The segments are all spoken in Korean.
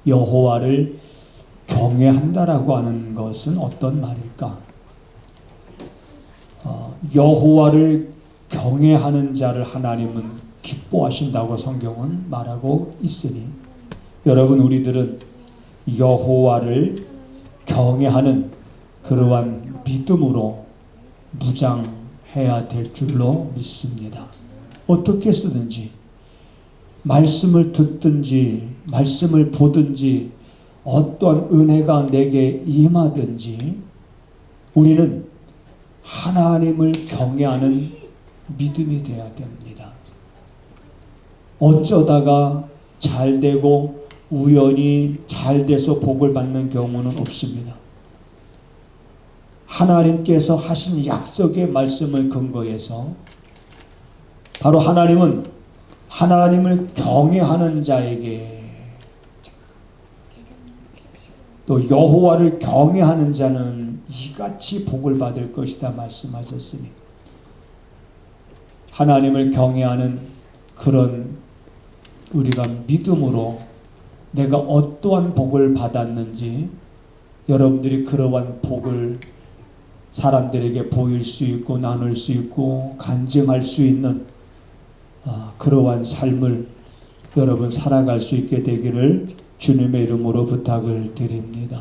여호와를 경외한다라고 하는 것은 어떤 말일까? 여호와를 경외하는 자를 하나님은 기뻐하신다고 성경은 말하고 있으니, 여러분, 우리들은 여호와를 경외하는 그러한 믿음으로 무장해야 될 줄로 믿습니다. 어떻게 쓰든지, 말씀을 듣든지 말씀을 보든지 어떠한 은혜가 내게 임하든지 우리는 하나님을 경외하는 믿음이 되어야 됩니다. 어쩌다가 잘 되고 우연히 잘 돼서 복을 받는 경우는 없습니다. 하나님께서 하신 약속의 말씀을 근거해서 바로 하나님은 하나님을 경외하는 자에게, 또 여호와를 경외하는 자는 이같이 복을 받을 것이다 말씀하셨으니, 하나님을 경외하는 그런 우리가 믿음으로 내가 어떠한 복을 받았는지 여러분들이 그러한 복을 사람들에게 보일 수 있고 나눌 수 있고 간증할 수 있는 그러한 삶을 여러분 살아갈 수 있게 되기를 주님의 이름으로 부탁을 드립니다.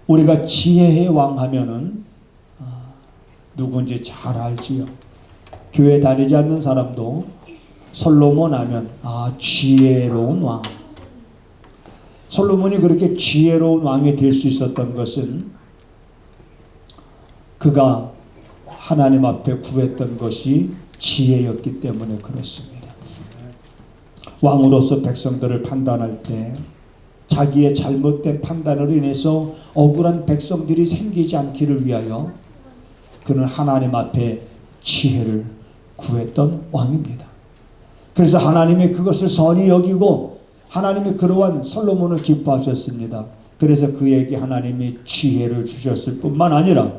우리가 지혜의 왕 하면은 누군지 잘 알지요. 교회 다니지 않는 사람도 솔로몬 하면 지혜로운 왕. 솔로몬이 그렇게 지혜로운 왕이 될 수 있었던 것은 그가 하나님 앞에 구했던 것이 지혜였기 때문에 그렇습니다. 왕으로서 백성들을 판단할 때 자기의 잘못된 판단으로 인해서 억울한 백성들이 생기지 않기를 위하여 그는 하나님 앞에 지혜를 구했던 왕입니다. 그래서 하나님이 그것을 선히 여기고 하나님이 그러한 솔로몬을 기뻐하셨습니다. 그래서 그에게 하나님이 지혜를 주셨을 뿐만 아니라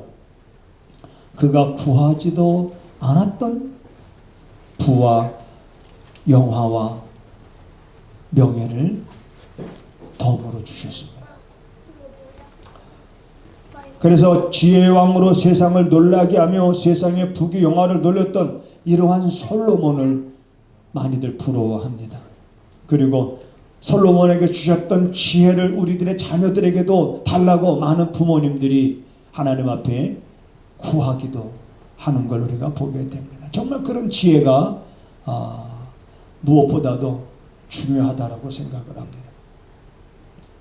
그가 구하지도 않았던 부와 영화와 명예를 덤으로 주셨습니다. 그래서 지혜의 왕으로 세상을 놀라게 하며 세상의 부귀 영화를 놀렸던 이러한 솔로몬을 많이들 부러워합니다. 그리고 솔로몬에게 주셨던 지혜를 우리들의 자녀들에게도 달라고 많은 부모님들이 하나님 앞에 구하기도 하는 걸 우리가 보게 됩니다. 정말 그런 지혜가 무엇보다도 중요하다라고 생각을 합니다.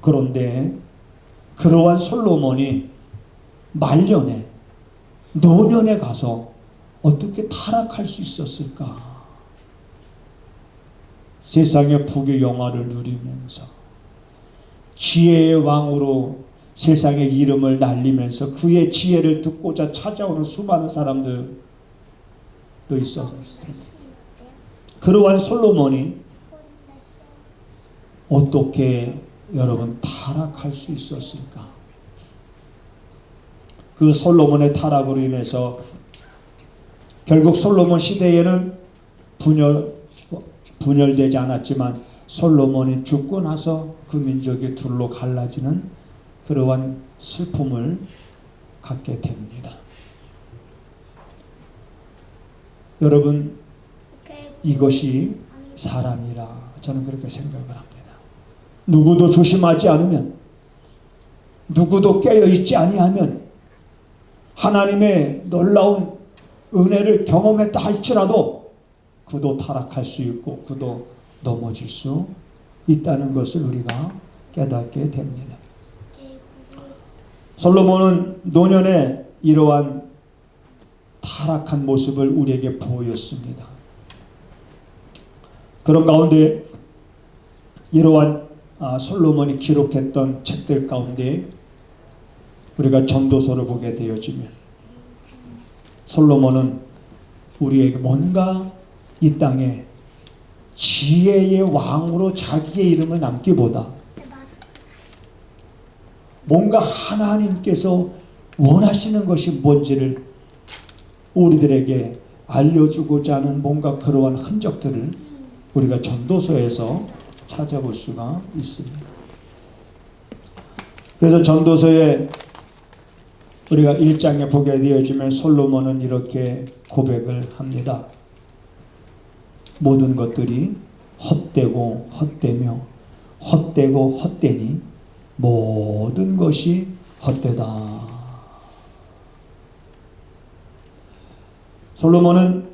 그런데 그러한 솔로몬이 말년에 노년에 가서 어떻게 타락할 수 있었을까? 세상의 부귀 영화를 누리면서 지혜의 왕으로 세상의 이름을 날리면서 그의 지혜를 듣고자 찾아오는 수많은 사람들도 있었어요. 그러한 솔로몬이 어떻게 여러분 타락할 수 있었을까? 그 솔로몬의 타락으로 인해서 결국 솔로몬 시대에는 분열되지 않았지만 솔로몬이 죽고 나서 그 민족이 둘로 갈라지는 그러한 슬픔을 갖게 됩니다. 여러분, 이것이 사람이라 저는 그렇게 생각을 합니다. 누구도 조심하지 않으면, 누구도 깨어있지 아니하면 하나님의 놀라운 은혜를 경험했다 할지라도 그도 타락할 수 있고 그도 넘어질 수 있다는 것을 우리가 깨닫게 됩니다. 솔로몬은 노년에 이러한 타락한 모습을 우리에게 보였습니다. 그런 가운데 이러한 솔로몬이 기록했던 책들 가운데 우리가 전도서를 보게 되어지면 솔로몬은 우리에게 뭔가 이 땅에 지혜의 왕으로 자기의 이름을 남기보다 뭔가 하나님께서 원하시는 것이 뭔지를 우리들에게 알려주고자 하는 뭔가 그러한 흔적들을 우리가 전도서에서 찾아볼 수가 있습니다. 그래서 전도서에 우리가 1장에 보게 되어지면 솔로몬은 이렇게 고백을 합니다. 모든 것들이 헛되고 헛되며 헛되고 헛되니 모든 것이 헛되다. 솔로몬은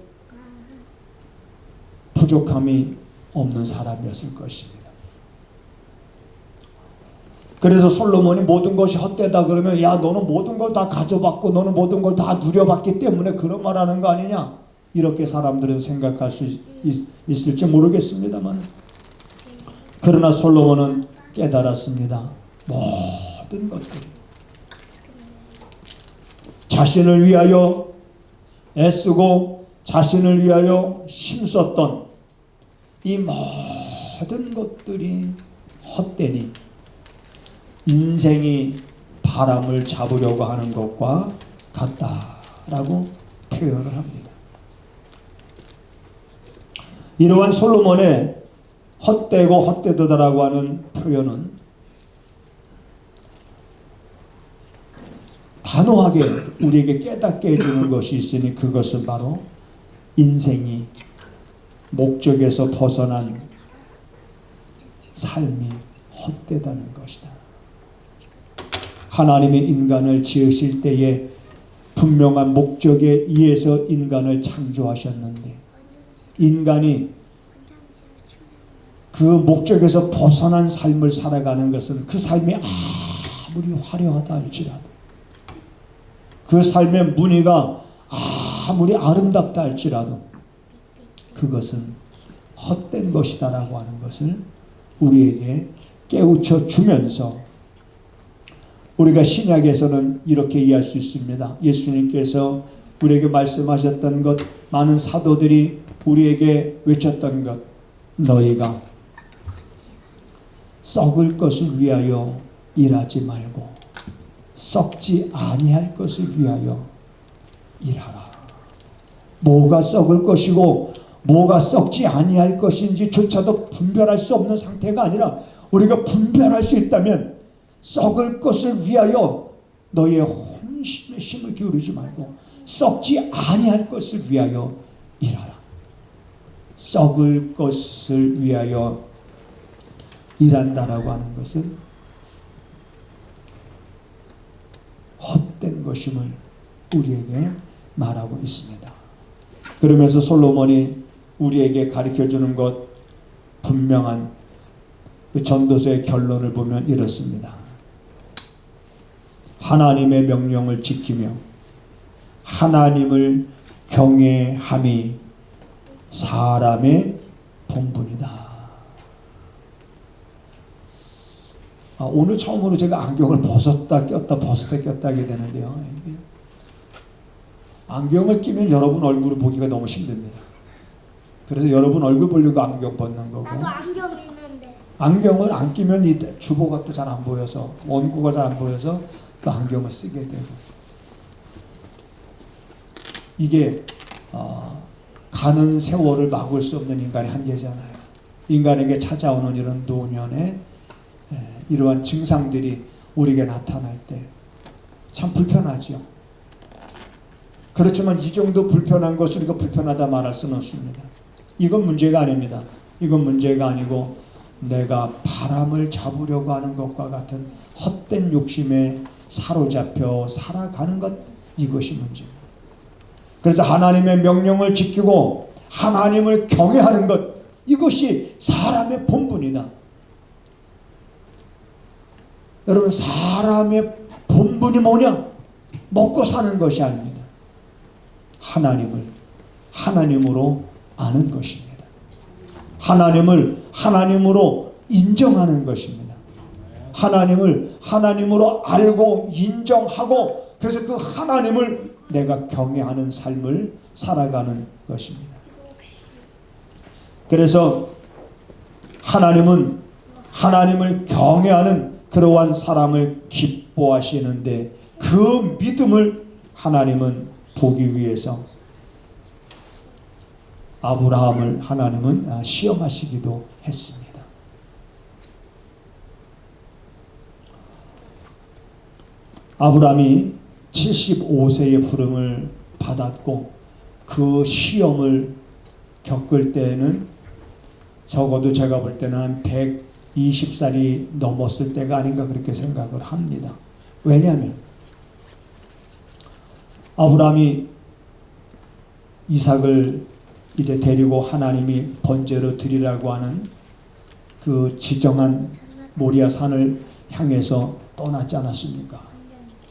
부족함이 없는 사람이었을 것입니다. 그래서 솔로몬이 모든 것이 헛되다 그러면 야 너는 모든 걸 다 가져봤고 너는 모든 걸 다 누려봤기 때문에 그런 말 하는 거 아니냐, 이렇게 사람들은 생각할 수 있을지 모르겠습니다만, 그러나 솔로몬은 깨달았습니다. 모든 것들이 자신을 위하여 애쓰고 자신을 위하여 힘썼던 이 모든 것들이 헛되니 인생이 바람을 잡으려고 하는 것과 같다라고 표현을 합니다. 이러한 솔로몬의 헛되고 헛되도다라고 하는 표현은 단호하게 우리에게 깨닫게 해주는 것이 있으니 그것은 바로 인생이 목적에서 벗어난 삶이 헛되다는 것이다. 하나님이 인간을 지으실 때에 분명한 목적에 의해서 인간을 창조하셨는데 인간이 그 목적에서 벗어난 삶을 살아가는 것은 그 삶이 아무리 화려하다 할지라도 그 삶의 무늬가 아무리 아름답다 할지라도 그것은 헛된 것이다라고 하는 것을 우리에게 깨우쳐 주면서 우리가 신약에서는 이렇게 이해할 수 있습니다. 예수님께서 우리에게 말씀하셨던 것, 많은 사도들이 우리에게 외쳤던 것, 너희가 썩을 것을 위하여 일하지 말고 썩지 아니할 것을 위하여 일하라. 뭐가 썩을 것이고 뭐가 썩지 아니할 것인지 조차도 분별할 수 없는 상태가 아니라 우리가 분별할 수 있다면 썩을 것을 위하여 너의 혼심의 힘을 기울이지 말고 썩지 아니할 것을 위하여 일하라. 썩을 것을 위하여 일한다라고 하는 것은 헛된 것임을 우리에게 말하고 있습니다. 그러면서 솔로몬이 우리에게 가르쳐주는 것, 분명한 그 전도서의 결론을 보면 이렇습니다. 하나님의 명령을 지키며 하나님을 경외함이 사람의 본분이다. 오늘 처음으로 제가 안경을 벗었다 꼈다 벗었다 꼈다 하게 되는데요. 안경을 끼면 여러분 얼굴을 보기가 너무 힘듭니다. 그래서 여러분 얼굴 보려고 안경 벗는 거고, 나도 안경 있는데 안경을 안 끼면 이 주보가 또 잘 안 보여서, 원고가 잘 안 보여서 또 안경을 쓰게 되고, 이게 가는 세월을 막을 수 없는 인간의 한계잖아요. 인간에게 찾아오는 이런 노년의 이러한 증상들이 우리에게 나타날 때 참 불편하지요. 그렇지만 이 정도 불편한 것을 우리가 불편하다 말할 수는 없습니다. 이건 문제가 아닙니다. 이건 문제가 아니고 내가 바람을 잡으려고 하는 것과 같은 헛된 욕심에 사로잡혀 살아가는 것, 이것이 문제입니다. 그래서 하나님의 명령을 지키고 하나님을 경외하는 것, 이것이 사람의 본분이다. 여러분, 사람의 본분이 뭐냐? 먹고 사는 것이 아닙니다. 하나님을 하나님으로 아는 것입니다. 하나님을 하나님으로 인정하는 것입니다. 하나님을 하나님으로 알고 인정하고 그래서 그 하나님을 내가 경외하는 삶을 살아가는 것입니다. 그래서 하나님은 하나님을 경외하는 그러한 사람을 기뻐하시는데 그 믿음을 하나님은 보기 위해서 아브라함을 하나님은 시험하시기도 했습니다. 아브라함이 75세의 부름을 받았고 그 시험을 겪을 때는 적어도 제가 볼 때는 한 120살이 넘었을 때가 아닌가 그렇게 생각을 합니다. 왜냐하면 아브라함이 이삭을 이제 데리고 하나님이 번제로 드리라고 하는 그 지정한 모리아 산을 향해서 떠났지 않았습니까?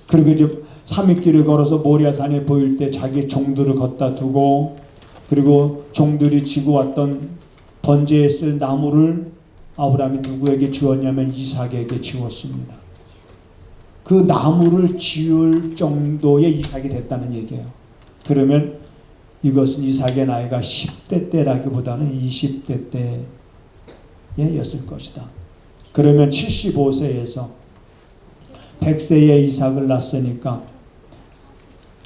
그리고 이제 3일길을 걸어서 모리아 산에 보일 때 자기 종들을 걷다 두고 그리고 종들이 지고 왔던 번제에 쓸 나무를 아브라함이 누구에게 주었냐면 이삭에게 주었습니다. 그 나무를 지을 정도의 이삭이 됐다는 얘기예요. 그러면 이것은 이삭의 나이가 10대 때라기보다는 20대 때였을 것이다. 그러면 75세에서 100세에 이삭을 낳았으니까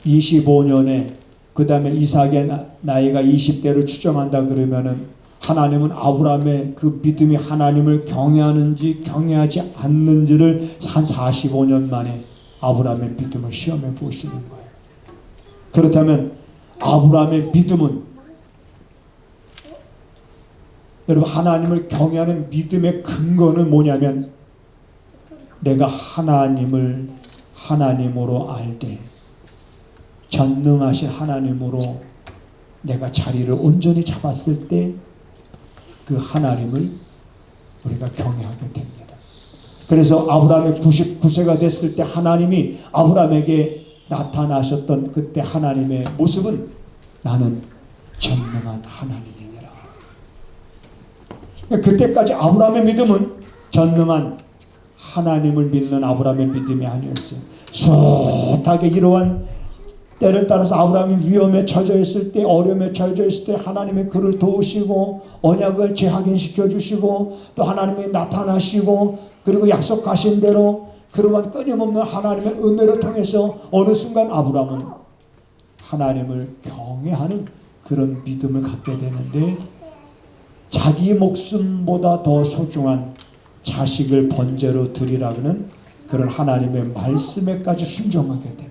25년에 그 다음에 이삭의 나이가 20대로 추정한다 그러면은 하나님은 아브라함의 그 믿음이 하나님을 경외하는지 경외하지 않는지를 한 45년 만에 아브라함의 믿음을 시험해 보시는 거예요. 그렇다면 아브라함의 믿음은 여러분 하나님을 경외하는 믿음의 근거는 뭐냐면 내가 하나님을 하나님으로 알 때 전능하신 하나님으로 내가 자리를 온전히 잡았을 때 그 하나님을 우리가 경외하게 됩니다. 그래서 아브라함이 99세가 됐을 때 하나님이 아브라함에게 나타나셨던 그때 하나님의 모습은 나는 전능한 하나님이니라. 그때까지 아브라함의 믿음은 전능한 하나님을 믿는 아브라함의 믿음이 아니었어요. 숱하게 이러한 때를 따라서 아브라함이 위험에 처져 있을 때 어려움에 처져 있을 때 하나님이 그를 도우시고 언약을 재확인시켜 주시고 또 하나님이 나타나시고 그리고 약속하신 대로 그러한 끊임없는 하나님의 은혜를 통해서 어느 순간 아브라함은 하나님을 경외하는 그런 믿음을 갖게 되는데 자기 목숨보다 더 소중한 자식을 번제로 드리라는 그런 하나님의 말씀에까지 순종하게 됩니다.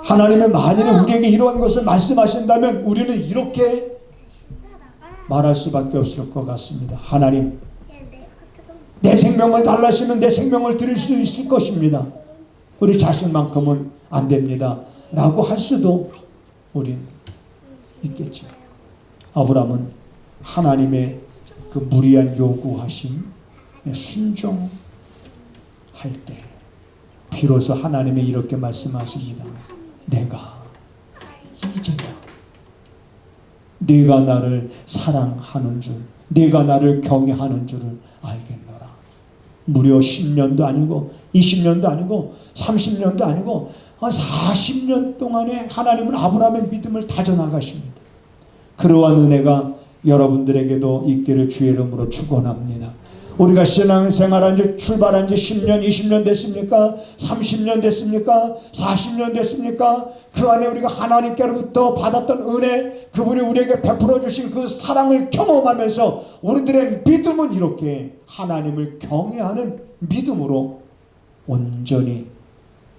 하나님은 만일에 우리에게 이러한 것을 말씀하신다면 우리는 이렇게 말할 수밖에 없을 것 같습니다. 하나님, 내 생명을 달라시면 내 생명을 드릴 수 있을 것입니다. 우리 자식만큼은 안 됩니다. 라고 할 수도 우린 있겠죠. 아브라함은 하나님의 그 무리한 요구하심 순종할 때 비로소 하나님이 이렇게 말씀하십니다. 내가 이제야 네가 나를 사랑하는 줄, 네가 나를 경외하는 줄을 알겠노라. 무려 10년도 아니고 20년도 아니고 30년도 아니고 40년 동안에 하나님은 아브라함의 믿음을 다져나가십니다. 그러한 은혜가 여러분들에게도 있기를 주의 이름으로 축원합니다. 우리가 신앙생활한 지 출발한 지 10년, 20년 됐습니까? 30년 됐습니까? 40년 됐습니까? 그 안에 우리가 하나님께로부터 받았던 은혜, 그분이 우리에게 베풀어 주신 그 사랑을 경험하면서 우리들의 믿음은 이렇게 하나님을 경외하는 믿음으로 온전히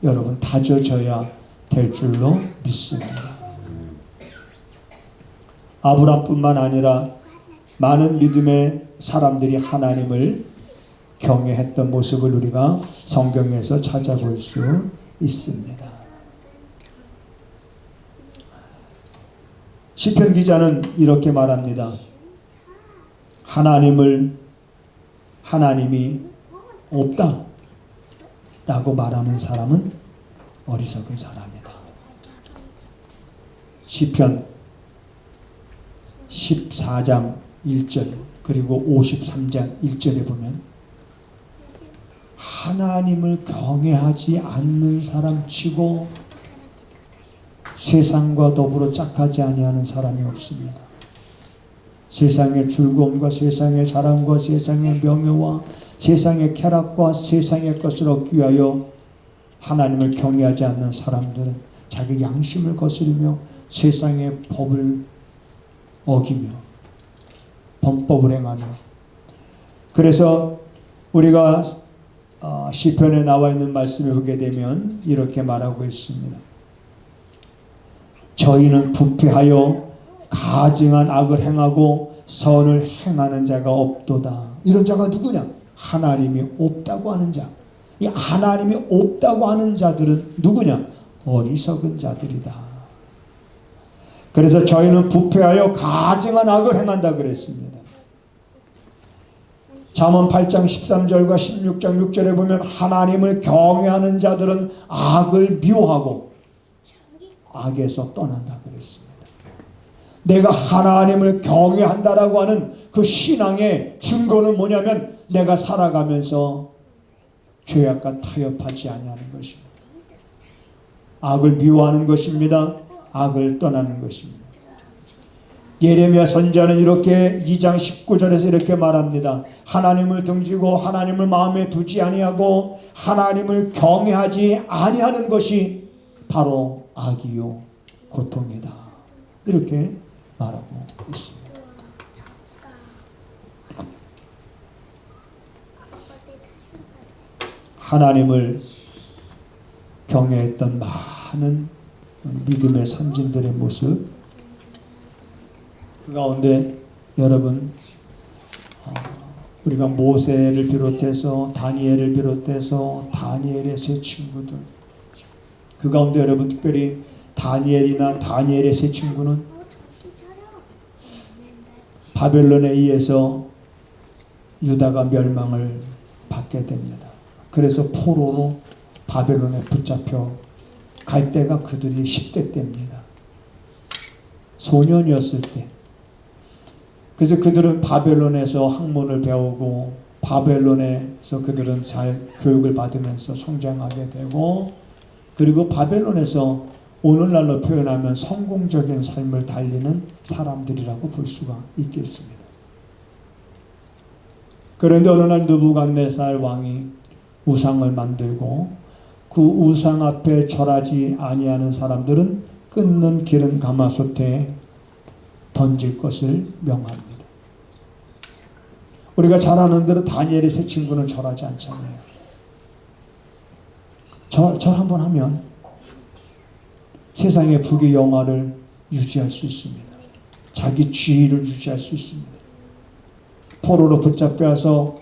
여러분 다져져야 될 줄로 믿습니다. 아브라함뿐만 아니라 많은 믿음의 사람들이 하나님을 경외했던 모습을 우리가 성경에서 찾아볼 수 있습니다. 시편 기자는 이렇게 말합니다. 하나님이 없다 라고 말하는 사람은 어리석은 사람이다. 시편 14장 1절 그리고 53장 1절에 보면 하나님을 경외하지 않는 사람 치고 세상과 더불어 짝하지 아니하는 사람이 없습니다. 세상의 즐거움과 세상의 자랑과 세상의 명예와 세상의 쾌락과 세상의 것을 얻기 위하여 하나님을 경외하지 않는 사람들은 자기 양심을 거스르며 세상의 법을 어기며 범법을 행하며 그래서 우리가 시편에 나와 있는 말씀을 보게 되면 이렇게 말하고 있습니다. 저희는 부패하여 가증한 악을 행하고 선을 행하는 자가 없도다. 이런 자가 누구냐? 하나님이 없다고 하는 자. 이 하나님이 없다고 하는 자들은 누구냐? 어리석은 자들이다. 그래서 저희는 부패하여 가증한 악을 행한다 그랬습니다. 잠언 8장 13절과 16장 6절에 보면 하나님을 경외하는 자들은 악을 미워하고 악에서 떠난다 그랬습니다. 내가 하나님을 경외한다라고 하는 그 신앙의 증거는 뭐냐면 내가 살아가면서 죄악과 타협하지 아니하는 것입니다. 악을 미워하는 것입니다. 악을 떠나는 것입니다. 예레미야 선지자는 이렇게 2장 19절에서 이렇게 말합니다. 하나님을 등지고 하나님을 마음에 두지 아니하고 하나님을 경외하지 아니하는 것이 바로 악이요 고통이다. 이렇게 말하고 있습니다. 하나님을 경외했던 많은 믿음의 선진들의 모습, 그 가운데 여러분 우리가 모세를 비롯해서 다니엘을 비롯해서 다니엘의 세 친구들, 그 가운데 여러분 특별히 다니엘의 세 친구는 바벨론에 의해서 유다가 멸망을 받게 됩니다. 그래서 포로로 바벨론에 붙잡혀 갈 때가 그들이 10대 때입니다. 소년이었을 때. 그래서 그들은 바벨론에서 학문을 배우고 바벨론에서 그들은 잘 교육을 받으면서 성장하게 되고, 그리고 바벨론에서 오늘날로 표현하면 성공적인 삶을 달리는 사람들이라고 볼 수가 있겠습니다. 그런데 어느 날 느부갓네살 왕이 우상을 만들고 그 우상 앞에 절하지 아니하는 사람들은 끊는 기름 가마솥에 던질 것을 명합니다. 우리가 잘 아는 대로 다니엘의 세 친구는 절하지 않잖아요. 절 한번 하면 세상의 부귀 영화를 유지할 수 있습니다. 자기 지위를 유지할 수 있습니다. 포로로 붙잡혀서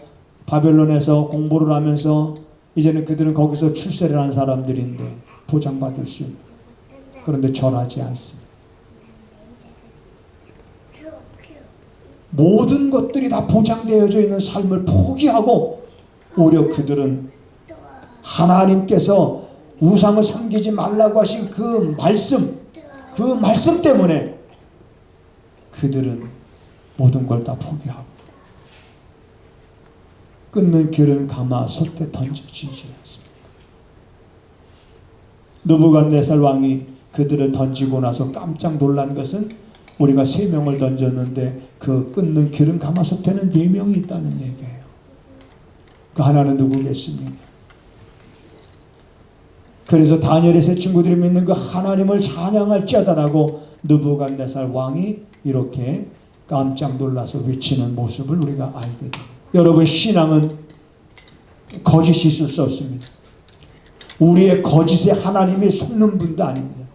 바벨론에서 공부를 하면서 이제는 그들은 거기서 출세를 한 사람들인데 보장받을 수 있는, 그런데 절하지 않습니다. 모든 것들이 다 보장되어져 있는 삶을 포기하고 오히려 그들은 하나님께서 우상을 섬기지 말라고 하신 그 말씀 때문에 그들은 모든 걸 다 포기하고 끊는 기름 가마솥에 던져지지 않습니다. 느부갓네살 왕이 그들을 던지고 나서 깜짝 놀란 것은 우리가 3명을 던졌는데 그 끊는 기름 가마솥에는 4명이 있다는 얘기예요. 그 하나는 누구겠습니까? 그래서 다니엘의 세 친구들이 믿는 그 하나님을 찬양할지어다라고 느부갓네살 왕이 이렇게 깜짝 놀라서 외치는 모습을 우리가 알게 됩니다. 여러분, 신앙은 거짓이 있을 수 없습니다. 우리의 거짓에 하나님이 속는 분도 아닙니다.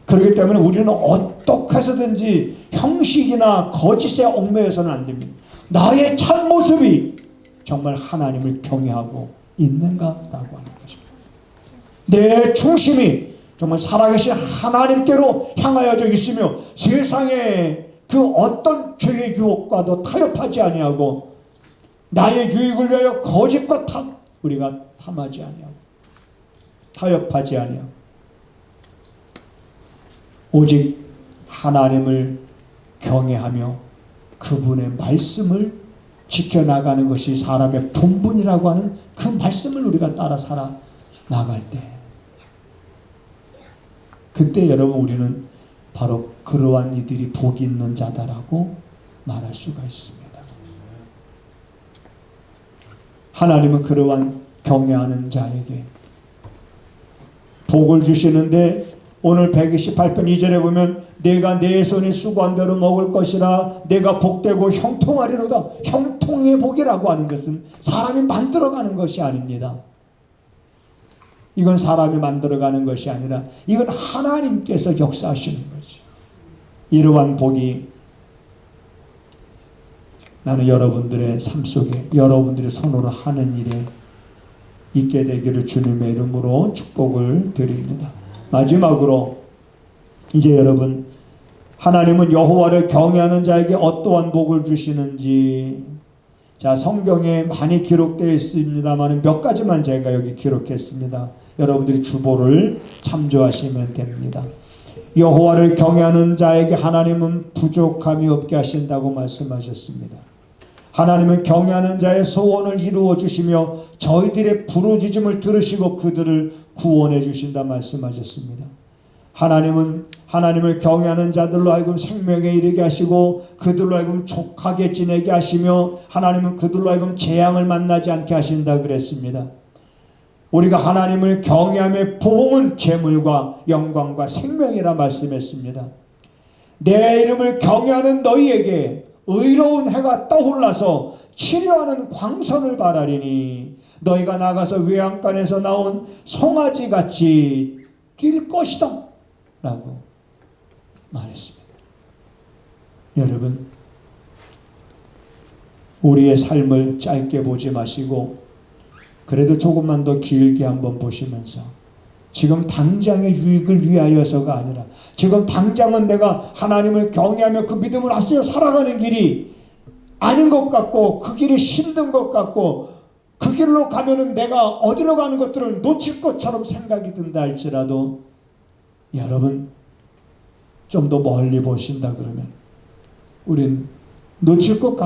그렇기 때문에 우리는 어떻게 해서든지 형식이나 거짓에 얽매여서는 안 됩니다. 나의 참모습이 정말 하나님을 경외하고 있는가라고 하는 것입니다. 내 중심이 정말 살아계신 하나님께로 향하여져 있으며 세상의 그 어떤 죄의 유혹과도 타협하지 아니하고 나의 유익을 위하여 거짓과 우리가 탐하지 아니하고 타협하지 아니하고 오직 하나님을 경외하며 그분의 말씀을 지켜나가는 것이 사람의 본분이라고 하는 그 말씀을 우리가 따라 살아나갈 때, 그때 여러분 우리는 바로 그러한 이들이 복이 있는 자다라고 말할 수가 있습니다. 하나님은 그러한 경외하는 자에게 복을 주시는데 오늘 128편 2절에 보면 내가 내 손에 수고한 대로 먹을 것이라 내가 복되고 형통하리로다. 형통의 복이라고 하는 것은 사람이 만들어가는 것이 아닙니다. 이건 사람이 만들어가는 것이 아니라 이건 하나님께서 역사하시는 거죠. 이러한 복이 나는 여러분들의 삶 속에 여러분들이 손으로 하는 일에 있게 되기를 주님의 이름으로 축복을 드립니다. 마지막으로 이제 여러분, 하나님은 여호와를 경외하는 자에게 어떠한 복을 주시는지, 자, 성경에 많이 기록되어 있습니다만 몇 가지만 제가 여기 기록했습니다. 여러분들이 주보를 참조하시면 됩니다. 여호와를 경외하는 자에게 하나님은 부족함이 없게 하신다고 말씀하셨습니다. 하나님은 경외하는 자의 소원을 이루어 주시며 저희들의 부르짖음을 들으시고 그들을 구원해 주신다 말씀하셨습니다. 하나님은 하나님을 경외하는 자들로 하여금 생명에 이르게 하시고 그들로 하여금 족하게 지내게 하시며 하나님은 그들로 하여금 재앙을 만나지 않게 하신다 그랬습니다. 우리가 하나님을 경외함의 보응은 재물과 영광과 생명이라 말씀했습니다. 내 이름을 경외하는 너희에게 의로운 해가 떠올라서 치료하는 광선을 바라리니 너희가 나가서 외양간에서 나온 송아지같이 뛸 것이다 라고 말했습니다. 여러분, 우리의 삶을 짧게 보지 마시고 그래도 조금만 더 길게 한번 보시면서 지금 당장의 유익을 위하여서가 아니라 지금 당장은 내가 하나님을 경외하며 그 믿음을 앞세워 살아가는 길이 아닌 것 같고 그 길이 힘든 것 같고 그 길로 가면은 내가 어디로 가는 것들을 놓칠 것처럼 생각이 든다 할지라도 여러분 좀 더 멀리 보신다 그러면 우린 놓칠 것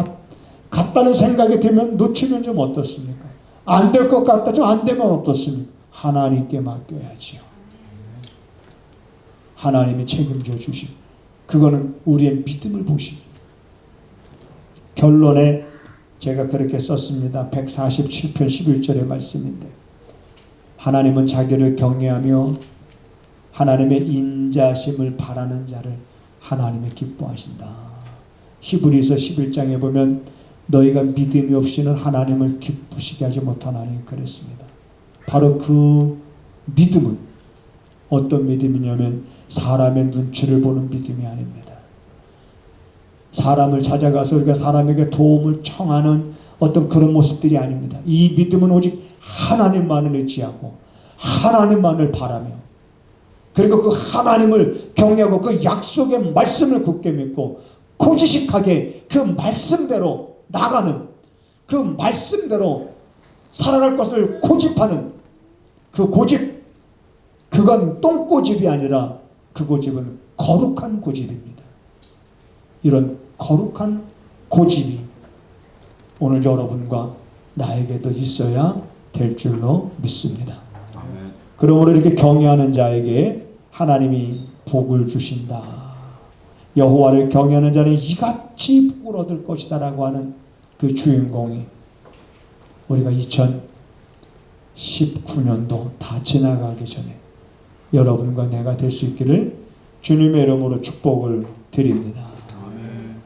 같다는 생각이 들면 놓치면 좀 어떻습니까? 안 될 것 같다 좀 안 되면 어떻습니까? 하나님께 맡겨야지요. 하나님이 책임져 주시고 그거는 우리의 믿음을 보십니다. 결론에 제가 그렇게 썼습니다. 147편 11절의 말씀인데 하나님은 자기를 경외하며 하나님의 인자심을 바라는 자를 하나님이 기뻐하신다. 히브리서 11장에 보면 너희가 믿음이 없이는 하나님을 기쁘시게 하지 못하나니 그랬습니다. 바로 그 믿음은 어떤 믿음이냐면 사람의 눈치를 보는 믿음이 아닙니다. 사람을 찾아가서 우리가 사람에게 도움을 청하는 어떤 그런 모습들이 아닙니다. 이 믿음은 오직 하나님만을 의지하고 하나님만을 바라며 그리고 그 하나님을 경외하고 그 약속의 말씀을 굳게 믿고 고지식하게 그 말씀대로 나가는 그 말씀대로 살아갈 것을 고집하는 그 고집, 그건 똥고집이 아니라 그 고집은 거룩한 고집입니다. 이런 거룩한 고집이 오늘 여러분과 나에게도 있어야 될 줄로 믿습니다. 그러므로 이렇게 경외하는 자에게 하나님이 복을 주신다. 여호와를 경외하는 자는 이같이 복을 얻을 것이다 라고 하는 그 주인공이 우리가 2019년도 다 지나가기 전에 여러분과 내가 될 수 있기를 주님의 이름으로 축복을 드립니다.